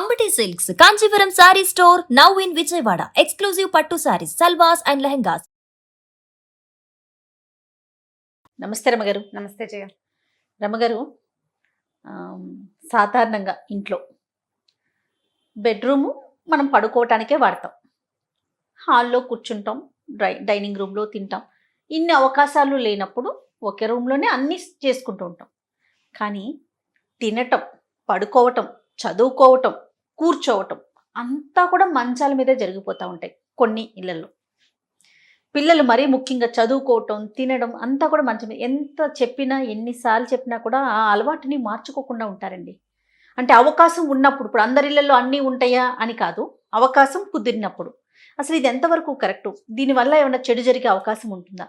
Amity Silks, Kanchipuram Saree Store, now in Vijayawada. Exclusive Pattu Sarees, Salwas and Lehengas. నమస్తే రమగారు. నమస్తే జయ. రమగారు, సాధారణంగా ఇంట్లో bedroom మనం పడుకోవటానికే వాడతాం, హాల్లో కూర్చుంటాం, డైనింగ్ రూమ్లో తింటాం. ఇన్ని అవకాశాలు లేనప్పుడు ఒకే రూమ్లోనే అన్నీ చేసుకుంటూ ఉంటాం. కానీ తినటం, పడుకోవటం, చదువుకోవటం, కూర్చోవటం అంతా కూడా మంచాల మీదే జరిగిపోతూ ఉంటాయి కొన్ని ఇళ్లలో. పిల్లలు మరీ ముఖ్యంగా చదువుకోవటం, తినడం అంతా కూడా మంచం మీద. ఎంత చెప్పినా, ఎన్నిసార్లు చెప్పినా కూడా ఆ అలవాటుని మార్చుకోకుండా ఉంటారండి. అంటే అవకాశం ఉన్నప్పుడు, ఇప్పుడు అందరి ఇళ్లలో అన్నీ ఉంటాయా అని కాదు, అవకాశం కుదిరినప్పుడు. అసలు ఇది ఎంతవరకు కరెక్టు? దీనివల్ల ఏమైనా చెడు జరిగే అవకాశం ఉంటుందా?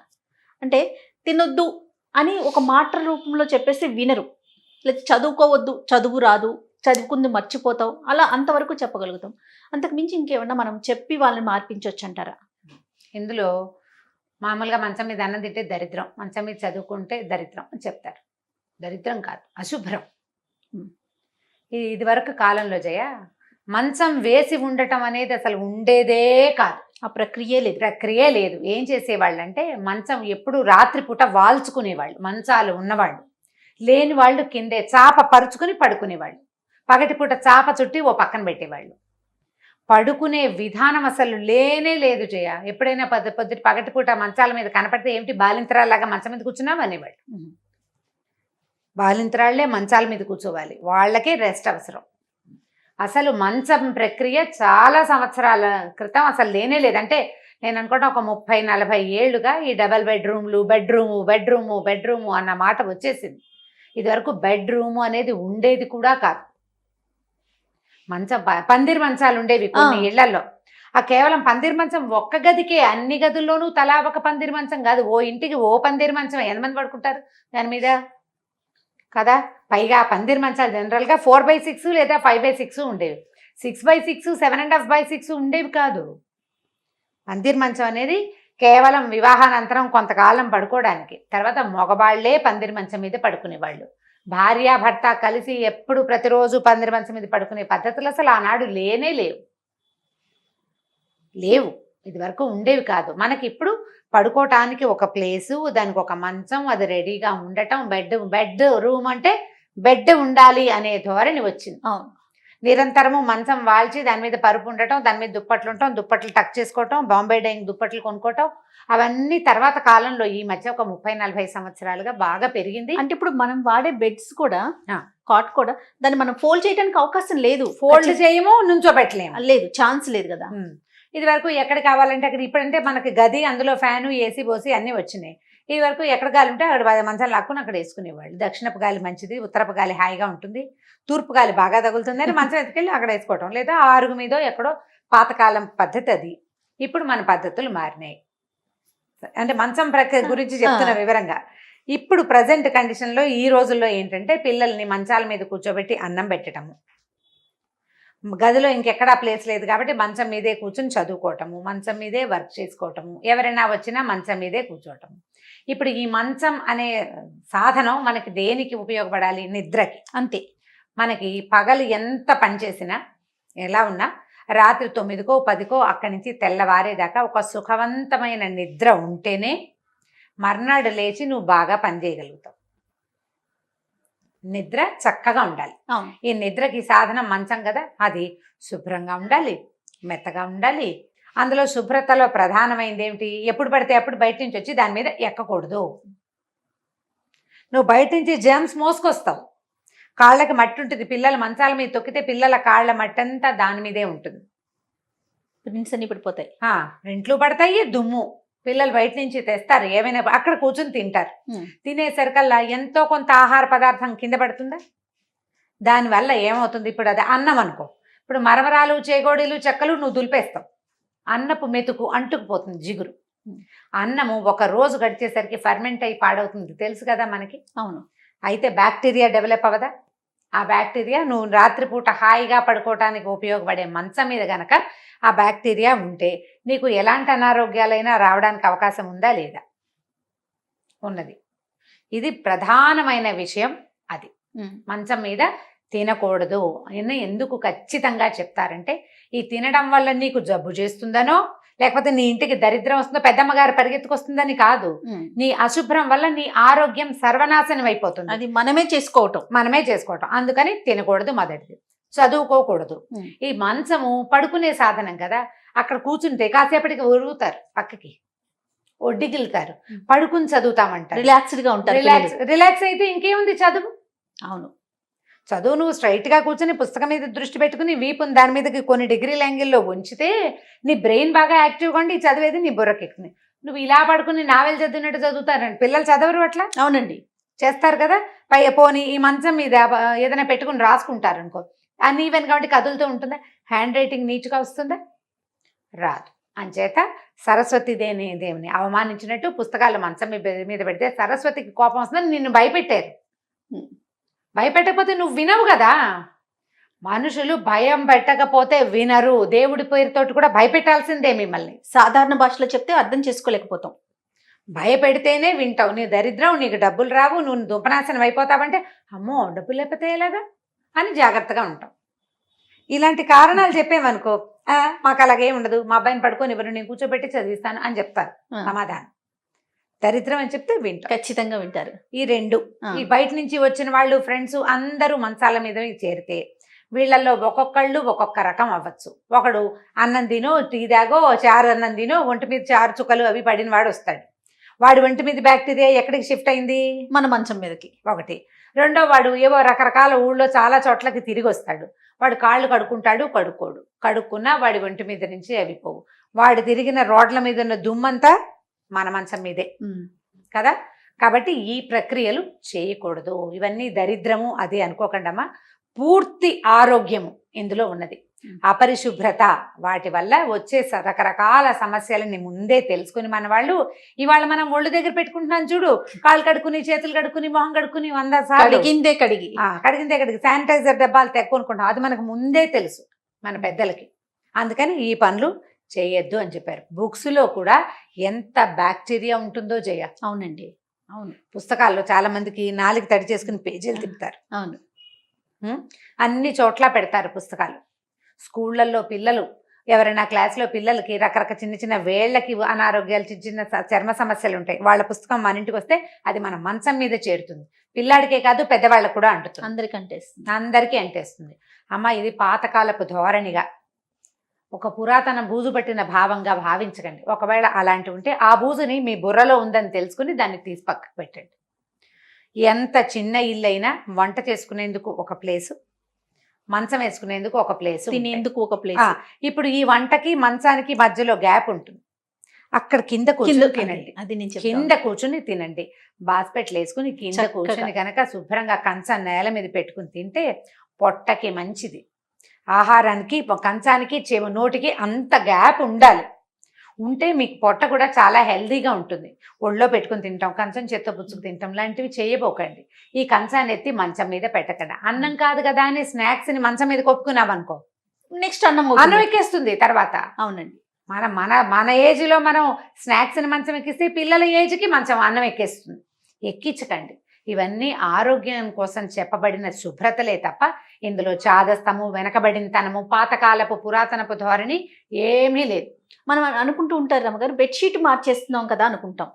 అంటే తినొద్దు అని ఒక మాట రూపంలో చెప్పేసి వినరు, లేదా చదువుకోవద్దు, చదువు రాదు, చదువుకుంది మర్చిపోతావు, అలా అంతవరకు చెప్పగలుగుతాం. అంతకు మించి ఇంకేమన్నా మనం చెప్పి వాళ్ళని మార్పించవచ్చు అంటారా? ఇందులో మామూలుగా మంచం మీద అన్నం తింటే దరిద్రం, మంచం మీద చదువుకుంటే దరిద్రం అని చెప్తారు. దరిద్రం కాదు, అశుభ్రం. ఇది వరకు కాలంలో జయ మంచం వేసి ఉండటం అనేది అసలు ఉండేదే కాదు. ఆ ప్రక్రియ లేదు. ఏం చేసేవాళ్ళు అంటే మంచం ఎప్పుడు రాత్రిపూట వాల్చుకునేవాళ్ళు. మంచాలు ఉన్నవాళ్ళు, లేని వాళ్ళు కిందే చాప పరుచుకుని పడుకునేవాళ్ళు. పగటిపూట చాప చుట్టి ఓ పక్కన పెట్టేవాళ్ళు. పడుకునే విధానం అసలు లేనే లేదు జయ. ఎప్పుడైనా పొద్దుటి పగటిపూట మంచాల మీద కనపడితే ఏమిటి బాలింతరాల్లాగా మంచం మీద కూర్చున్నావు అనేవాళ్ళు. బాలింతరాళ్లే మంచాల మీద కూర్చోవాలి, వాళ్ళకే రెస్ట్ అవసరం. అసలు మంచం ప్రక్రియ చాలా సంవత్సరాల క్రితం అసలు లేనే లేదు. అంటే నేను అనుకుంటా ఒక 30-40 ఏళ్ళుగా ఈ డబల్ బెడ్రూము అన్న మాట వచ్చేసింది. ఇదివరకు బెడ్రూము అనేది ఉండేది కూడా కాదు. మంచం, పందిరి మంచాలు ఉండేవి కొన్ని ఇళ్లలో. ఆ కేవలం పందిరి మంచం ఒక్క గదికే, అన్ని గదుల్లోనూ తలా ఒక పందిరి మంచం కాదు, ఓ ఇంటికి ఓ పందిరి మంచం. ఎంతమంది పడుకుంటారు దాని మీద కదా? పైగా పందిరి మంచాలు జనరల్గా 4/6 లేదా 5/6 ఉండేవి. 6/6, 7.5/6 ఉండేవి కాదు. పందిరి మంచం అనేది కేవలం వివాహానంతరం కొంతకాలం పడుకోవడానికి. తర్వాత మగవాళ్లే పందిరి మంచం మీద పడుకునేవాళ్ళు. భార్య భర్త కలిసి ఎప్పుడు ప్రతిరోజు పందిరి మంచం మీద పడుకునే పద్ధతులు అసలు ఆనాడు లేనే లేవు. ఇది వరకు ఉండేవి కాదు. మనకి ఇప్పుడు పడుకోవటానికి ఒక ప్లేసు, దానికి ఒక మంచం, అది రెడీగా ఉండటం. బెడ్ రూమ్ అంటే బెడ్ ఉండాలి అనే ధోరణి వచ్చింది. నిరంతరము మంచం వాల్చి దాని మీద పరుపు ఉండటం, దాని మీద దుప్పట్లు ఉండటం, దుప్పట్లు టక్ చేసుకోవటం, బాంబే డైయింగ్ దుప్పట్లు కొనుక్కోవటం, అవన్నీ తర్వాత కాలంలో ఈ మధ్య ఒక 30-40 సంవత్సరాలుగా బాగా పెరిగింది. అంటే ఇప్పుడు మనం వాడే బెడ్స్ కూడా, కాట్ కూడా, దాన్ని మనం ఫోల్డ్ చేయడానికి అవకాశం లేదు. ఫోల్డ్ చేయము, నుంచోబెట్టలేము, లేదు, ఛాన్స్ లేదు కదా. ఇది వరకు ఎక్కడ కావాలంటే అక్కడ. ఇప్పుడంటే మనకి గది, అందులో ఫ్యాను, ఏసీ బోసి అన్నీ వచ్చినాయి. ఇది వరకు ఎక్కడ గాలి ఉంటే అక్కడ మంచాలు లాక్కుని అక్కడ వేసుకునేవాళ్ళు. దక్షిణపు గాలి మంచిది, ఉత్తరపు గాలి హాయిగా ఉంటుంది, తూర్పు గాలి బాగా తగులుతుంది అని మంచం ఎత్తుకెళ్ళి అక్కడ వేసుకోవటం, లేదా ఆరుగు మీదో ఎక్కడో. పాతకాలం పద్ధతి అది. ఇప్పుడు మన పద్ధతులు మారినాయి. అంటే మంచం ప్రక్రియ గురించి చెప్తున్న వివరంగా. ఇప్పుడు ప్రజెంట్ కండిషన్లో ఈ రోజుల్లో ఏంటంటే పిల్లల్ని మంచాల మీద కూర్చోబెట్టి అన్నం పెట్టడము, గదిలో ఇంకెక్కడా ప్లేస్ లేదు కాబట్టి మంచం మీదే కూర్చొని చదువుకోవటము, మంచం మీదే వర్క్ చేసుకోవటము, ఎవరైనా వచ్చినా మంచం మీదే కూర్చోవటము. ఇప్పుడు ఈ మంచం అనే సాధనం మనకి దేనికి ఉపయోగపడాలి? నిద్రకి. అంతే. మనకి పగలు ఎంత పనిచేసినా, ఎలా ఉన్నా, రాత్రి 9కో 10కో అక్కడి నుంచి తెల్లవారేదాకా ఒక సుఖవంతమైన నిద్ర ఉంటేనే మర్నాడు లేచి నువ్వు బాగా పనిచేయగలుగుతావు. నిద్ర చక్కగా ఉండాలి. ఈ నిద్రకి సాధనం మంచం కదా. అది శుభ్రంగా ఉండాలి, మెత్తగా ఉండాలి. అందులో శుభ్రతలో ప్రధానమైనది ఏమిటి? ఎప్పుడు పడితే అప్పుడు బయట నుంచి వచ్చి దాని మీద ఎక్కకూడదు. నువ్వు బయట నుంచి జర్మ్స్ మోసుకొస్తావు. కాళ్ళకి మట్టి ఉంటుంది, పిల్లల మంచాల మీద తొక్కితే పిల్లల కాళ్ళ మట్టి అంతా దాని మీదే ఉంటుంది. ప్రింట్స్ అన్ని పడిపోతాయి, ప్రింట్లు పడతాయి, దుమ్ము. పిల్లలు బయట నుంచి తెస్తారు, ఏమైనా అక్కడ కూర్చొని తింటారు. తినేసరికల్లా ఎంతో కొంత ఆహార పదార్థం కింద పడుతుందా? దానివల్ల ఏమవుతుంది? ఇప్పుడు అది అన్నం అనుకో, ఇప్పుడు మరమరాలు, చేగోడీలు, చెక్కలు నువ్వు దులిపేస్తావు, అన్నపు మెతుకు అంటుకుపోతుంది, జిగురు. అన్నము ఒక రోజు గడిచేసరికి ఫర్మెంట్ అయి పాడవుతుంది, తెలుసు కదా మనకి. అవును. అయితే బ్యాక్టీరియా డెవలప్ అవ్వదా? ఆ బ్యాక్టీరియా నువ్వు రాత్రిపూట హాయిగా పడుకోవటానికి ఉపయోగపడే మంచం మీద గనక ఆ బ్యాక్టీరియా ఉంటే నీకు ఎలాంటి అనారోగ్యాలైనా రావడానికి అవకాశం ఉందా లేదా? ఉన్నది. ఇది ప్రధానమైన విషయం. అది మంచం మీద తినకూడదు అని ఎందుకు ఖచ్చితంగా చెప్తారంటే ఈ తినడం వల్ల నీకు జబ్బు చేస్తుందనో లేకపోతే నీ ఇంటికి దరిద్రం వస్తుందో పెద్దమ్మగారు పరిగెత్తుకొస్తుందని కాదు, నీ అశుభ్రం వల్ల నీ ఆరోగ్యం సర్వనాశనం అయిపోతుంది. అది మనమే చేసుకోవటం. అందుకని తినకూడదు. మొదటిది చదువుకోకూడదు. ఈ మంచము పడుకునే సాధనం కదా, అక్కడ కూర్చుంటే కాసేపటికి ఉరుగుతారు, పక్కకి ఒడ్డిగిలుతారు, పడుకుని చదువుతామంటారు, రిలాక్స్డ్ గా ఉంటారు. రిలాక్స్ అయితే ఇంకేముంది చదువు. అవును, చదువు నువ్వు స్ట్రైట్ గా కూర్చొని పుస్తకం మీద దృష్టి పెట్టుకుని వీపుని దాని మీదకి కొన్ని డిగ్రీల యాంగిల్లో ఉంచితే నీ బ్రెయిన్ బాగా యాక్టివ్గా ఉండి చదివేది నీ బుర్రకెక్కుతుంది. నువ్వు ఇలా పడుకుని నావెల్ చదివినట్టు చదువుతారండి పిల్లలు, చదవరు అట్లా. అవునండి, చేస్తారు కదా. పోనీ ఈ మంచం మీద ఏదైనా పెట్టుకుని రాసుకుంటారు అనుకో, అన్ఈవెన్ కాబట్టి కదులుతూ ఉంటుందా, హ్యాండ్ రైటింగ్ నీట్గా వస్తుందా, రాదు. అంచేత సరస్వతి దేవుని అవమానించినట్టు పుస్తకాలు మంచం మీద పెడితే సరస్వతికి కోపం వస్తుందని నిన్ను భయపెట్టారు. భయపెట్టకపోతే నువ్వు వినవు కదా. మనుషులు భయం పెట్టకపోతే వినరు. దేవుడి పేరుతోటి కూడా భయపెట్టాల్సిందే మిమ్మల్ని. సాధారణ భాషలో చెప్తే అర్థం చేసుకోలేకపోతాం. భయపెడితేనే వింటావు. నీ దరిద్రం, నీకు డబ్బులు రావు, నువ్వు దుంపనాశనం అయిపోతావంటే అమ్మో డబ్బులు లేకపోతే ఎలాగా అని జాగ్రత్తగా ఉంటావు. ఇలాంటి కారణాలు చెప్పేమనుకో, మాకు అలాగే ఉండదు, మా అబ్బాయిని పడుకొని ఎవరు నేను కూర్చోబెట్టి చదివిస్తాను అని చెప్తారు సమాధానం. దరిద్రం అని చెప్తే వింటారు, ఖచ్చితంగా వింటారు. ఈ రెండు. ఈ బయట నుంచి వచ్చిన వాళ్ళు ఫ్రెండ్స్ అందరూ మంచాల మీద చేరితే వీళ్ళల్లో ఒక్కొక్కళ్ళు ఒక్కొక్క రకం అవ్వచ్చు. ఒకడు అన్నం తినో, టీ తాగో, చారు అన్నం తినో, ఒంటి మీద చారు చుక్కలు అవి పడిన వాడు వస్తాడు. వాడి ఒంటి మీద బ్యాక్టీరియా ఎక్కడికి షిఫ్ట్ అయింది, మన మంచం మీదకి. ఒకటి. రెండో వాడు ఏవో రకరకాల ఊళ్ళో చాలా చోట్లకి తిరిగి వస్తాడు. వాడు కాళ్ళు కడుక్కుంటాడు, కడుక్కున్నా వాడి ఒంటి మీద నుంచి అవి పోవు. వాడు తిరిగిన రోడ్ల మీద ఉన్న దుమ్మంతా మన మంచం మీదే కదా. కాబట్టి ఈ ప్రక్రియలు చేయకూడదు. ఇవన్నీ దరిద్రము అది అనుకోకండమ్మా. పూర్తి ఆరోగ్యము ఇందులో ఉన్నది. అపరిశుభ్రత వాటి వల్ల వచ్చే రకరకాల సమస్యలని ముందే తెలుసుకుని మన వాళ్ళు ఇవాళ మనం ఒళ్ళు దగ్గర పెట్టుకుంటున్నాం చూడు, కాళ్ళు కడుక్కుని, చేతులు కడుక్కుని, మొహం కడుక్కుని 100 సార్లు కడిగిందే శానిటైజర్ డబ్బాలు తెక్కునుకుంటాం. అది మనకు ముందే తెలుసు మన పెద్దలకి. అందుకని ఈ పనులు చేయొద్దు అని చెప్పారు. బుక్స్లో కూడా ఎంత బ్యాక్టీరియా ఉంటుందో జయ. అవునండి, అవును. పుస్తకాల్లో చాలా మందికి నాలుగు తడి చేసుకుని పేజీలు తిప్పుతారు. అవును, అన్ని చోట్ల పెడతారు పుస్తకాలు. స్కూళ్ళల్లో పిల్లలు ఎవరైనా క్లాస్లో పిల్లలకి రకరకాల చిన్న చిన్న వేళ్లకి అనారోగ్యాలు, చిన్న చిన్న చర్మ సమస్యలు ఉంటాయి. వాళ్ళ పుస్తకం మన ఇంటికి వస్తే అది మన మంచం మీద చేరుతుంది. పిల్లాడికే కాదు పెద్దవాళ్ళకు కూడా అంటుతుంది, అందరికీ అంటేస్తుంది. అమ్మ ఇది పాతకాలపు ధోరణిగా, ఒక పురాతన బూజు పట్టిన భావంగా భావించకండి. ఒకవేళ అలాంటి ఉంటే ఆ బూజుని మీ బుర్రలో ఉందని తెలుసుకుని దాన్ని తీసి పక్కకు పెట్టండి. ఎంత చిన్న ఇల్లు అయినా వంట చేసుకునేందుకు ఒక ప్లేసు, మంచం వేసుకునేందుకు ఒక ప్లేసు, తినేందుకు ఒక ప్లేస్. ఇప్పుడు ఈ వంటకి మంచానికి మధ్యలో గ్యాప్ ఉంటుంది, అక్కడ కింద కూర్చొని తినండి. కింద కూర్చుని తినండి. బాస్పెట్లు వేసుకుని కింద కూర్చొని కనుక శుభ్రంగా కంచం నేల మీద పెట్టుకుని తింటే పొట్టకి మంచిది. ఆహారానికి కంచానికి నోటికి అంత గ్యాప్ ఉండాలి. ఉంటే మీకు పొట్ట కూడా చాలా హెల్దీగా ఉంటుంది. ఒళ్ళో పెట్టుకుని తింటాం, కంచం చేత్తో పుచ్చుకు తింటాం, లాంటివి చేయబోకండి. ఈ కంచాన్ని ఎత్తి మంచం మీద పెట్టకండి. అన్నం కాదు కదా అని స్నాక్స్ని మంచం మీద కొప్పుకున్నాం అనుకో, నెక్స్ట్ అన్నం ఎక్కేస్తుంది తర్వాత. అవునండి, మన ఏజ్లో మనం స్నాక్స్ని మంచం ఎక్కిస్తే పిల్లల ఏజ్కి మంచం అన్నం ఎక్కేస్తుంది. ఎక్కించకండి. ఇవన్నీ ఆరోగ్యం కోసం చెప్పబడిన శుభ్రతలే తప్ప ఇందులో చాదస్తము, వెనకబడినతనము, పాతకాలపు పురాతనపు ధోరణి ఏమీ లేదు. మనం అనుకుంటూ ఉంటారు రమ్మగారు, బెడ్షీట్ మార్చేస్తున్నాం కదా అనుకుంటాం.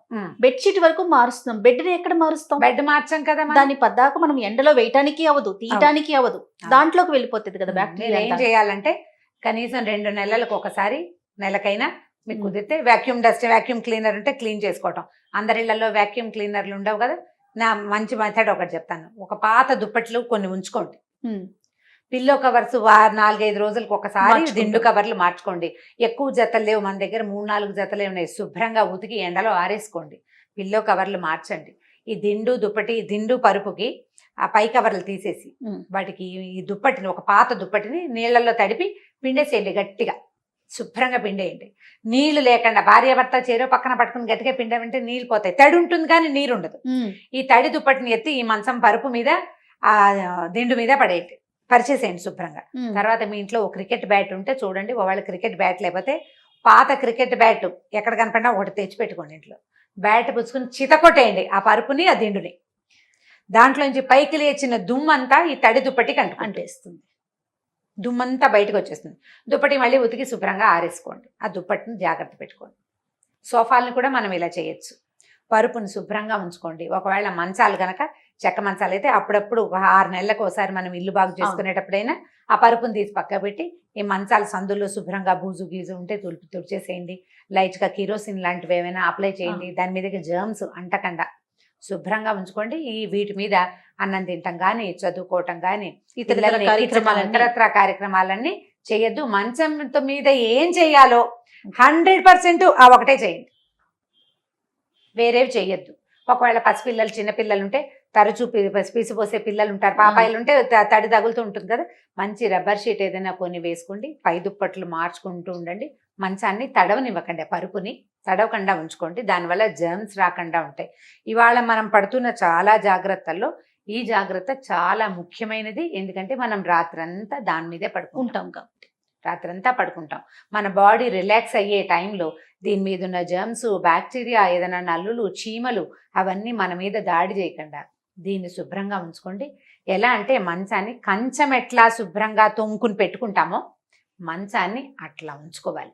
బెడ్షీట్ వరకు మారుస్తున్నాం, బెడ్ని ఎక్కడ మారుస్తాం? బెడ్ మార్చాం కదా, దాన్ని పద్దాక మనం ఎండలో వేయటానికి అవ్వదు, తీయటానికి అవ్వదు, దాంట్లోకి వెళ్ళిపోతుంది కదా బ్యాక్టీరియా. ఏం చేయాలంటే కనీసం 2 నెలలకు ఒకసారి, నెలకైనా మీకు కుదిరితే వ్యాక్యూమ్ క్లీనర్ ఉంటే క్లీన్ చేసుకోవటం. అందరిళ్లలో వ్యాక్యూమ్ క్లీనర్లు ఉండవు కదా. నా మంచి మెథడ్ ఒకటి చెప్తాను. ఒక పాత దుప్పట్లు కొన్ని ఉంచుకోండి. పిల్లో కవర్స్ 4-5 రోజులకు ఒకసారి దిండు కవర్లు మార్చుకోండి. ఎక్కువ జతలు లేవు మన దగ్గర, 3-4 జతలే ఉన్నాయి. శుభ్రంగా ఉతికి ఎండలో ఆరేసుకోండి. పిల్లో కవర్లు మార్చండి. ఈ దిండు పరుపుకి ఆ పై కవర్లు తీసేసి వాటికి ఈ దుప్పటిని, ఒక పాత దుప్పటిని నీళ్లలో తడిపి పిండేసేయండి. గట్టిగా శుభ్రంగా పిండేయండి. నీళ్లు లేకుండా భార్యాభర్త చేరో పక్కన పట్టుకుని గట్టిగా పిండమంటే నీళ్ళు పోతాయి. తడి ఉంటుంది కానీ నీరు ఉండదు. ఈ తడి దుప్పటిని ఎత్తి ఈ మంచం పరుపు మీద, ఆ దిండు మీద పడేయండి, పరిచేసేయండి శుభ్రంగా. తర్వాత మీ ఇంట్లో ఒక క్రికెట్ బ్యాట్ ఉంటే చూడండి, ఒకవేళ క్రికెట్ బ్యాట్ లేకపోతే పాత క్రికెట్ బ్యాట్ ఎక్కడ కనపడినా ఒకటి తెచ్చి పెట్టుకోండి ఇంట్లో. బ్యాట్ పుచ్చుకుని చితకొట్టేయండి ఆ పరుపుని, ఆ దిండుని. దాంట్లోంచి పైకి లేచిన దుమ్మంతా ఈ తడి దుప్పటికి అంటేస్తుంది. దుమ్మంతా బయటకు వచ్చేస్తుంది. దుప్పటి మళ్ళీ ఉతికి శుభ్రంగా ఆరేసుకోండి. ఆ దుప్పటిని జాగ్రత్త పెట్టుకోండి. సోఫాలను కూడా మనం ఇలా చేయొచ్చు. పరుపుని శుభ్రంగా ఉంచుకోండి. ఒకవేళ మంచాలు కనుక చెక్క మంచాలు అయితే అప్పుడప్పుడు ఒక 6 నెలలకు ఒకసారి మనం ఇల్లు బాగు చేసుకునేటప్పుడైనా ఆ పరుపుని తీసి పక్క పెట్టి ఈ మంచాల సందుల్లో శుభ్రంగా బూజు గీజు ఉంటే తుడిచేసేయండి. లైట్గా కిరోసిన్ లాంటివి ఏమైనా అప్లై చేయండి. దాని మీదకి జర్మ్స్ అంటకుండా శుభ్రంగా ఉంచుకోండి. వీటి మీద అన్నం తింటాం కానీ, చదువుకోవటం కానీ, ఇతరత్ర కార్యక్రమాలన్నీ చేయొద్దు. మంచం మీద ఏం చేయాలో 100% ఆ ఒకటే చేయండి, వేరేవి చేయొద్దు. ఒకవేళ పసిపిల్లలు చిన్నపిల్లలు ఉంటే తరచూ పీసిపోసే పిల్లలు ఉంటారు, పాపాయిలు ఉంటే తడి తగులుతూ ఉంటుంది కదా, మంచి రబ్బర్ షీట్ ఏదైనా కొన్ని వేసుకోండి. పై దుప్పట్లు మార్చుకుంటూ ఉండండి. మంచాన్ని తడవనివ్వకండి, పరుపుని తడవకుండా ఉంచుకోండి. దానివల్ల జర్మ్స్ రాకుండా ఉంటాయి. ఇవాళ మనం పడుతున్న చాలా జాగ్రత్తల్లో ఈ జాగ్రత్త చాలా ముఖ్యమైనది. ఎందుకంటే మనం రాత్రంతా దాని మీదే పడుకుంటాం కాబట్టి రాత్రంతా పడుకుంటాం. మన బాడీ రిలాక్స్ అయ్యే టైంలో దీని మీద ఉన్న జర్మ్స్, బ్యాక్టీరియా, ఏదైనా నల్లులు, చీమలు అవన్నీ మన మీద దాడి చేయకుండా దీన్ని శుభ్రంగా ఉంచుకోండి. ఎలా అంటే మంచాన్ని కంచం ఎట్లా శుభ్రంగా తోముకుని పెట్టుకుంటామో మంచాన్ని అట్లా ఉంచుకోవాలి.